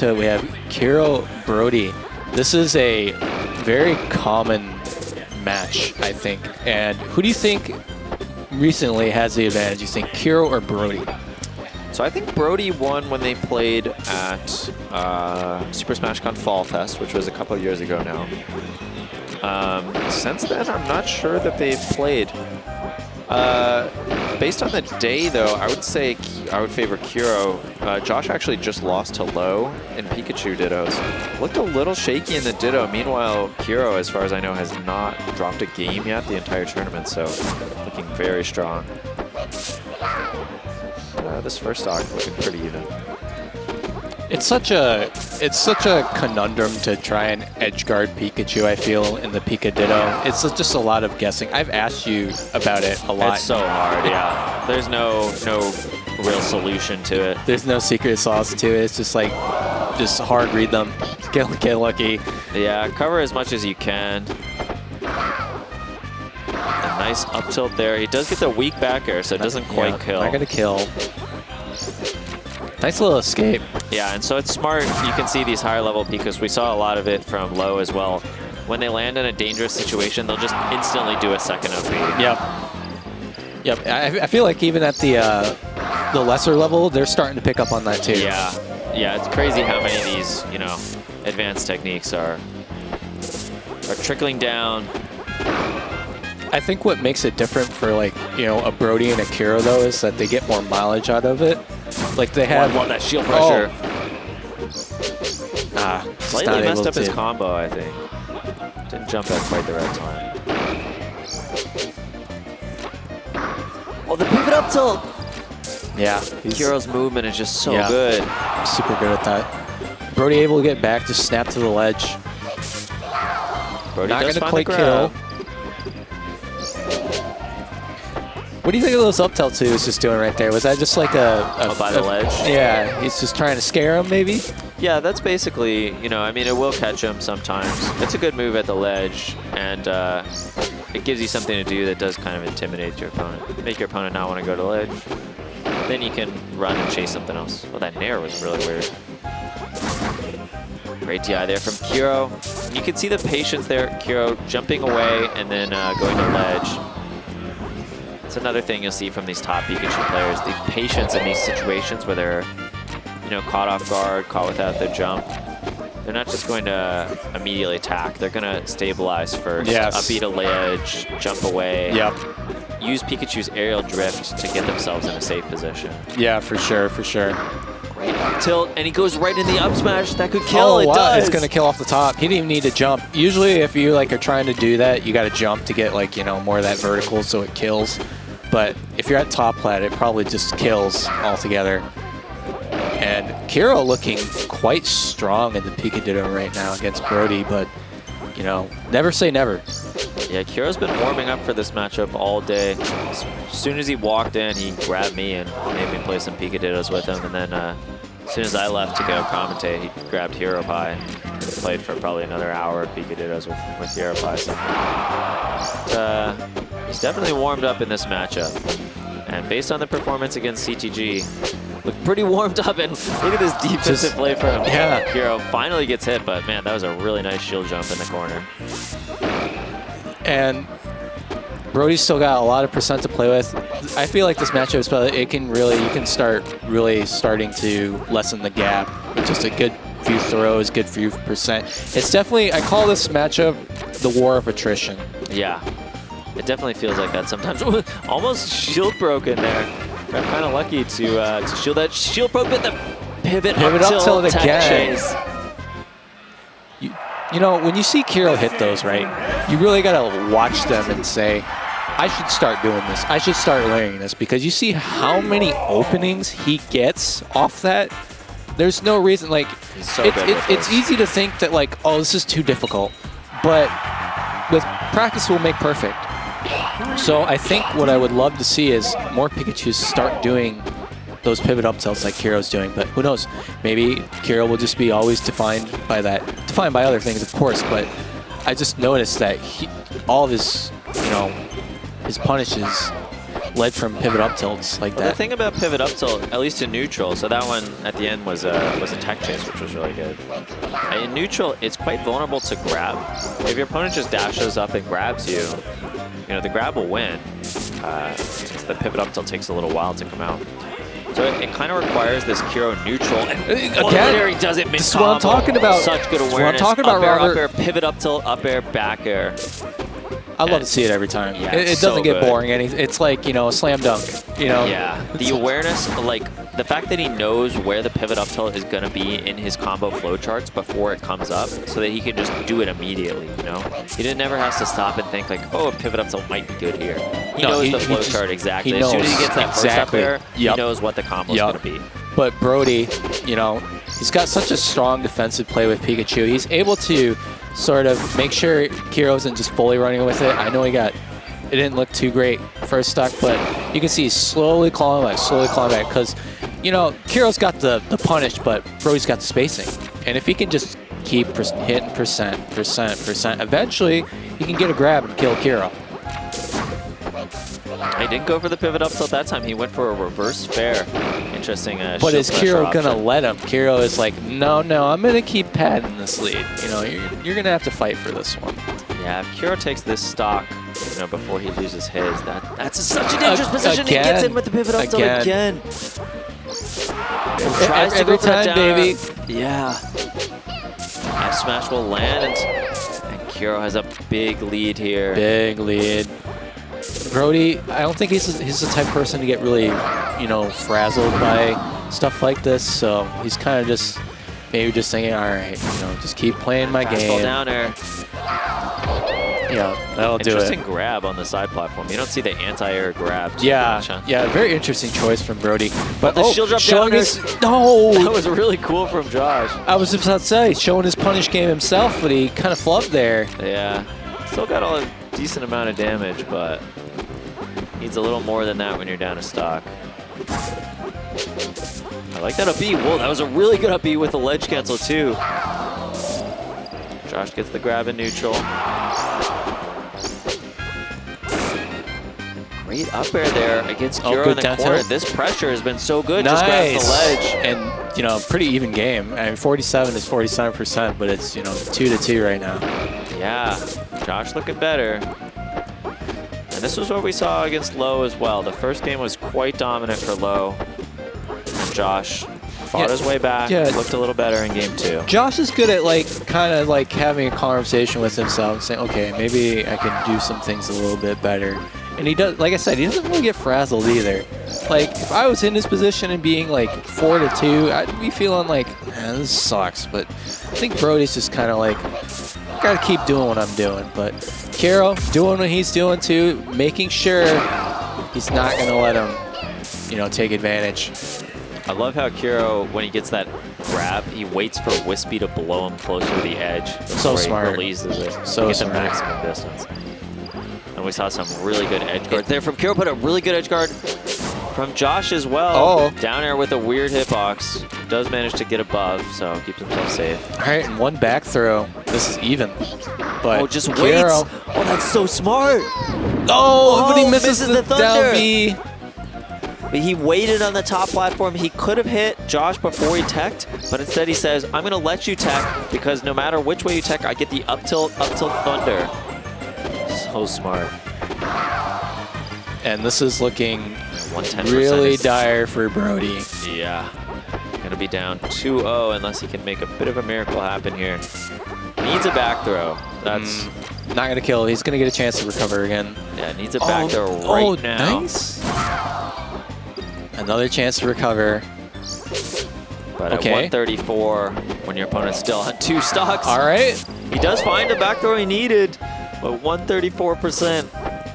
So we have Kero Brody. This is a very common match, I think. And who do you think recently has the advantage? You think Kero or Brody? So I think Brody won when they played at Super Smash Con Fall Fest, which was a couple of years ago now. Since then, I'm not sure that they've played. Based on the day, though, I would say I would favor Kero. Josh actually just lost to Low in Pikachu Dittos. Looked a little shaky in the Ditto. Meanwhile, Kero, as far as I know, has not dropped a game yet the entire tournament, so looking very strong. This first stock looking pretty even. It's such a conundrum to try and edge guard Pikachu, I feel, in the Pika Ditto. It's just a lot of guessing. I've asked you about it a lot. It's so hard, yeah. There's no real solution to it. There's no secret sauce to it. It's just like, just hard read them, get lucky. Yeah, cover as much as you can. A nice up tilt there. He does get the weak back air, so it doesn't quite kill. Not gonna kill. Nice little escape. Yeah, and so it's smart. You can see these higher level Pikas. We saw a lot of it from Low as well. When they land in a dangerous situation, they'll just instantly do a second up B. Yep. I feel like even at the lesser level, they're starting to pick up on that too. Yeah, it's crazy how many of these, you know, advanced techniques are trickling down. I think what makes it different for, like, you know, a Brody and a Kero, though, is that they get more mileage out of it. Like, they have... Won that shield pressure. Oh. Slightly messed up his combo, I think. Didn't jump at quite the right time. Oh, the pivot up tilt! Yeah. Kero's movement is just so good. Super good at that. Brody able to get back, just snap to the ledge. Brody not does gonna find quite the kill. What do you think of those up tilt he was just doing right there? Was that just like by the ledge? Yeah, he's just trying to scare him, maybe? Yeah, that's basically, you know, I mean, it will catch him sometimes. It's a good move at the ledge, and it gives you something to do that does kind of intimidate your opponent. Make your opponent not want to go to ledge. Then you can run and chase something else. Well, that nair was really weird. Great DI there from Kero. You can see the patience there, Kero jumping away and then going to ledge. It's another thing you'll see from these top Pikachu players, the patience in these situations where they're, you know, caught off guard, caught without their jump. They're not just going to immediately attack. They're going to stabilize first, up beat a ledge, jump away. Use Pikachu's aerial drift to get themselves in a safe position. Yeah, for sure. Great up tilt, and he goes right in the up smash. That could kill. It does. It's going to kill off the top. He didn't even need to jump. Usually, if you like are trying to do that, you got to jump to get, like, you know, more of that vertical so it kills. But if you're at top plat, it probably just kills altogether. And Kero looking quite strong in the Pika Ditto right now against Brody, but, you know, never say never. Yeah, Kero's been warming up for this matchup all day. As soon as he walked in, he grabbed me and made me play some Pika Dittos with him. And then as soon as I left to go commentate, he grabbed KeroKeroppi and played for probably another hour of Pika Dittos with KeroKeroppi. So he's definitely warmed up in this matchup. And based on the performance against CTG, looked pretty warmed up. And look at this defensive play for him. Yeah. Kero finally gets hit, but man, that was a really nice shield jump in the corner. And Brody's still got a lot of percent to play with. I feel like this matchup is probably, you can start really starting to lessen the gap with just a good few throws, good few percent. It's definitely, I call this matchup the war of attrition. Yeah, it definitely feels like that sometimes. Almost shield broken there. I'm kind of lucky to shield that. Shield broke with the pivot up tilt again. You know, when you see Kero hit those, right, you really got to watch them and say, I should start doing this. I should start learning this, because you see how many openings he gets off that. There's no reason, like, it's easy to think that, like, oh, this is too difficult. But with practice will make perfect. So I think what I would love to see is more Pikachus start doing those pivot up tilts like Kero's doing, but who knows? Maybe Kero will just be always defined by that. Defined by other things, of course, but I just noticed that all of his, you know, his punishes led from pivot up tilts like The that. thing about pivot up tilt, at least in neutral, so that one at the end was a tech chase, which was really good. In neutral, it's quite vulnerable to grab. If your opponent just dashes up and grabs you, the grab will win. The pivot up tilt takes a little while to come out. So it kind of requires this Kero neutral. And there he does it mid-combo. This is what I'm talking about. Such good awareness. What I'm talking about, up air, Robert. up air, pivot up tilt, up air, back air. I love to see it every time. Yeah, it it's so doesn't get good. boring. It's like, a slam dunk, Yeah, the awareness, like the fact that he knows where the pivot up tilt is going to be in his combo flowcharts before it comes up so that he can just do it immediately, He never has to stop and think like, oh, a pivot up tilt might be good here. He knows the flowchart exactly. As soon as he gets that first up air, he knows what the combo is going to be. But Brody, he's got such a strong defensive play with Pikachu. He's able to sort of make sure Kero isn't just fully running with it. I know it didn't look too great first stock, but you can see he's slowly clawing back, because, Kero's got the punish, but Brody's got the spacing. And if he can just keep hitting percent, eventually he can get a grab and kill Kero. He didn't go for the pivot up tilt that time. He went for a reverse fair. Interesting. But is Kero going to let him? Kero is like, no, I'm going to keep padding this lead. You're going to have to fight for this one. Yeah, if Kero takes this stock, before he loses his, that's such a dangerous position. He gets in with the pivot up tilt again. Tries to go for the down baby. Yeah. F smash will land, and Kero has a big lead here. Big lead. Brody, I don't think he's the type of person to get really, frazzled by stuff like this. So he's kind of just maybe just thinking, all right, just keep playing my game. Down air. Yeah, that'll do it. Interesting grab on the side platform. You don't see the anti-air grab. Yeah, very interesting choice from Brody. But the shield drop down that was really cool from Josh. I was just about to say, showing his punish game himself, but he kind of flubbed there. Yeah, still got a decent amount of damage, but needs a little more than that when you're down a stock. I like that up B. Whoa, that was a really good up B with the ledge cancel too. Josh gets the grab in neutral. Great up air there against Kero in the corner. This pressure has been so good. Just grab the ledge. And, pretty even game. I mean, 47 is 47%, but it's, 2-2 right now. Yeah, Josh looking better. And this was what we saw against Low as well. The first game was quite dominant for Low. And Josh fought his way back, looked a little better in game 2. Josh is good at kind of having a conversation with himself, saying, okay, maybe I can do some things a little bit better. And he does, like I said, he doesn't really get frazzled either. Like, if I was in his position and being 4-2, I'd be feeling like, this sucks. But I think Brody's just kind of gotta keep doing what I'm doing. But Kero doing what he's doing too, making sure he's not gonna let him, take advantage. I love how Kero, when he gets that grab, he waits for Wispy to blow him closer to the edge. So smart. He releases it. So get smart. the maximum distance. And we saw some really good edge guards there from Kero, but a really good edge guard from Josh as well. Oh. Down air with a weird hitbox. Does manage to get above, so keeps himself safe. All right, and one back throw. This is even. But just Kero, waits. Oh, that's so smart. but he misses the thunder. down B. But he waited on the top platform. He could have hit Josh before he teched, but instead he says, I'm going to let you tech because no matter which way you tech, I get the up tilt thunder. So smart. And this is looking 110% really dire for Brody. Yeah. Going to be down 2-0 unless he can make a bit of a miracle happen here. Needs a back throw. That's not going to kill. He's going to get a chance to recover again. Yeah, needs a back throw right now. Nice. Another chance to recover. But at 134, when your opponent's still on 2 stocks. All right. He does find a back throw he needed, but 134%.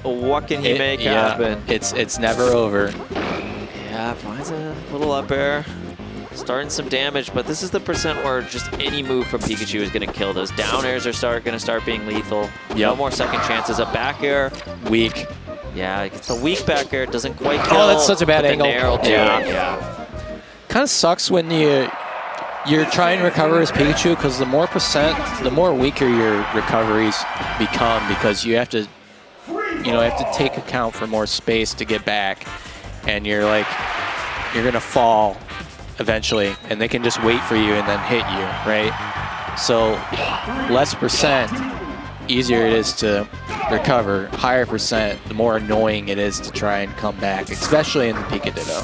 What can he make happen? It's never over. Yeah, finds a little up air. Starting some damage, but this is the percent where just any move from Pikachu is going to kill. Those down airs are going to start being lethal. No more second chances. A back air. Weak. Yeah, it's a weak back air. It doesn't quite kill. Oh, that's such a bad angle. Yeah. Kind of sucks when you're trying to recover as Pikachu, because the more percent, the more weaker your recoveries become, because you have to you know, have to take account for more space to get back, and you're gonna fall eventually, and they can just wait for you and then hit you, right? So less percent, easier it is to recover. Higher percent, the more annoying it is to try and come back, especially in the Pikachu.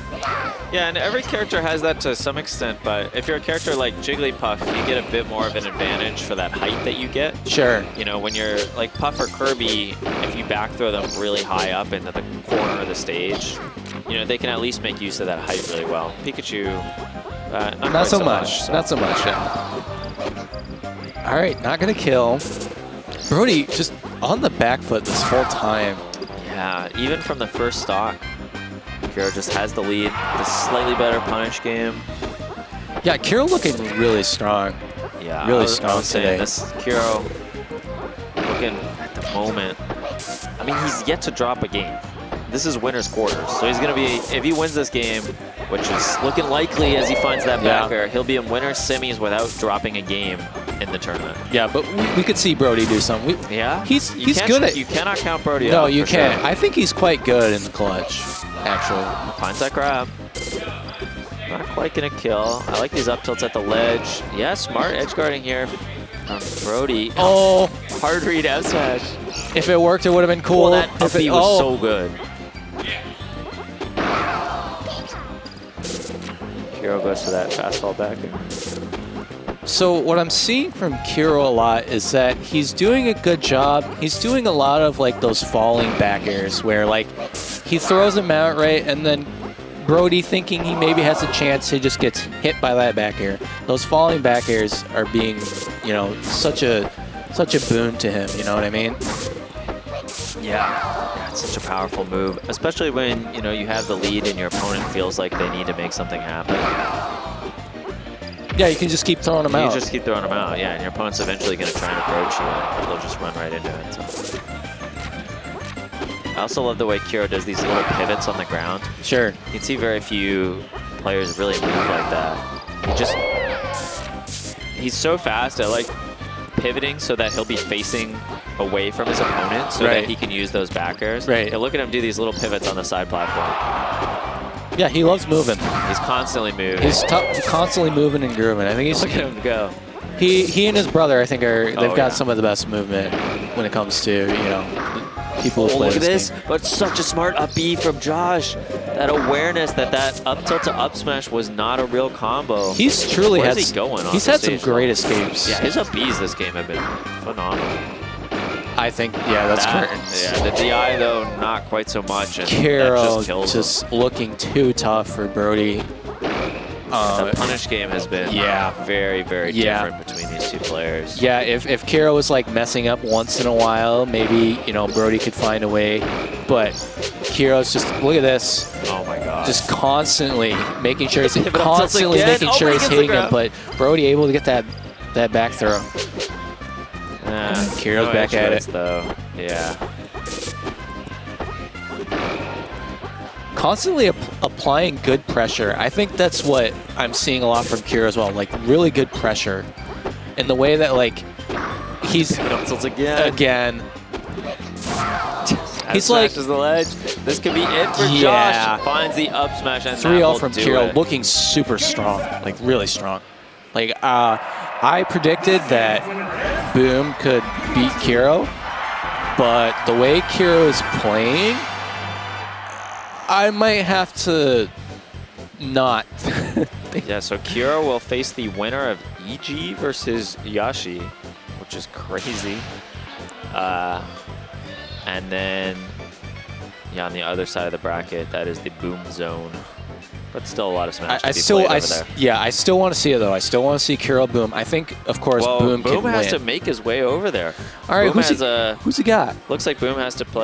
Yeah, and every character has that to some extent, but if you're a character like Jigglypuff, you get a bit more of an advantage for that height that you get. Sure. You know, when you're like Puff or Kirby, if you back throw them really high up into the corner of the stage, you know, they can at least make use of that height really well. Pikachu, not so much. So. Not so much, yeah. All right, not gonna kill. Brody just on the back foot this whole time. Yeah, even from the first stock, Kero just has the lead. The slightly better punish game. Yeah, Kero looking really strong. Yeah, really strong today. This Kero looking at the moment. I mean, he's yet to drop a game. This is winner's quarters, so he's gonna be, if he wins this game, which is looking likely as he finds that back air, he'll be in winner's semis without dropping a game in the tournament. Yeah, but we could see Brody do something. He's good at. You cannot count Brody out. No, you can't. Sure. I think he's quite good in the clutch, actually. Finds that grab. Not quite gonna kill. I like these up tilts at the ledge. Yeah, smart edge guarding here from Brody. Oh, hard read F smash. If it worked, it would have been cool. Well, that up B was so good. Kero goes for that fastball back. So what I'm seeing from Kero a lot is that he's doing a good job. He's doing a lot of like those falling back airs where like he throws them out right, and then Brody, thinking he maybe has a chance, he just gets hit by that back air. Those falling back airs are being, you know, such a boon to him. You know what I mean? Yeah, it's such a powerful move, especially when, you know, you have the lead and your opponent feels like they need to make something happen. Yeah, you can just keep throwing them out. You just keep throwing them out, yeah, and your opponent's eventually going to try and approach you, and they'll just run right into it. So. I also love the way Kero does these little pivots on the ground. Sure. You can see very few players really move like that. He's so fast at like pivoting so that he'll be facing away from his opponent so that he can use those back airs. Right. Yeah, look at him do these little pivots on the side platform. Yeah, he loves moving. He's constantly moving. He's constantly moving and grooving. I think he's. Look at him go. He and his brother, I think, they've got some of the best movement when it comes to, you know, people who play look at this. game. But such a smart up B from Josh. That awareness that up tilt to up smash was not a real combo. He's truly had. Where's he going on He's had some stage, great escapes. Yeah, his up Bs this game have been phenomenal. I think, yeah, that's curtains. Yeah, the DI though, not quite so much. And Kero just looking too tough for Brody. The punish game has been very, very different between these two players. Yeah, if Kero was like messing up once in a while, maybe, you know, Brody could find a way. But Kero's just, look at this. Oh my god. Just constantly making sure he's hitting him, but Brody able to get that back throw. Kero's back at it. Though. Yeah. Constantly applying good pressure. I think that's what I'm seeing a lot from Kero as well. Like really good pressure, in the way that like he's again. He's like the ledge. This could be it for Josh. Finds the up smash and 3-0 from Kero, looking super strong, like really strong. Like I predicted that Boom could beat Kero, but the way Kero is playing, I might have to not. Yeah, so Kero will face the winner of EG versus Yashi, which is crazy. And then, yeah, on the other side of the bracket, that is the Boom zone. But still a lot of Smash to be played over there. Yeah, I still want to see it, though. I still want to see Kero Boom. I think, of course, Boom can win. Boom has to make his way over there. All right, who's he got? Looks like Boom has to play.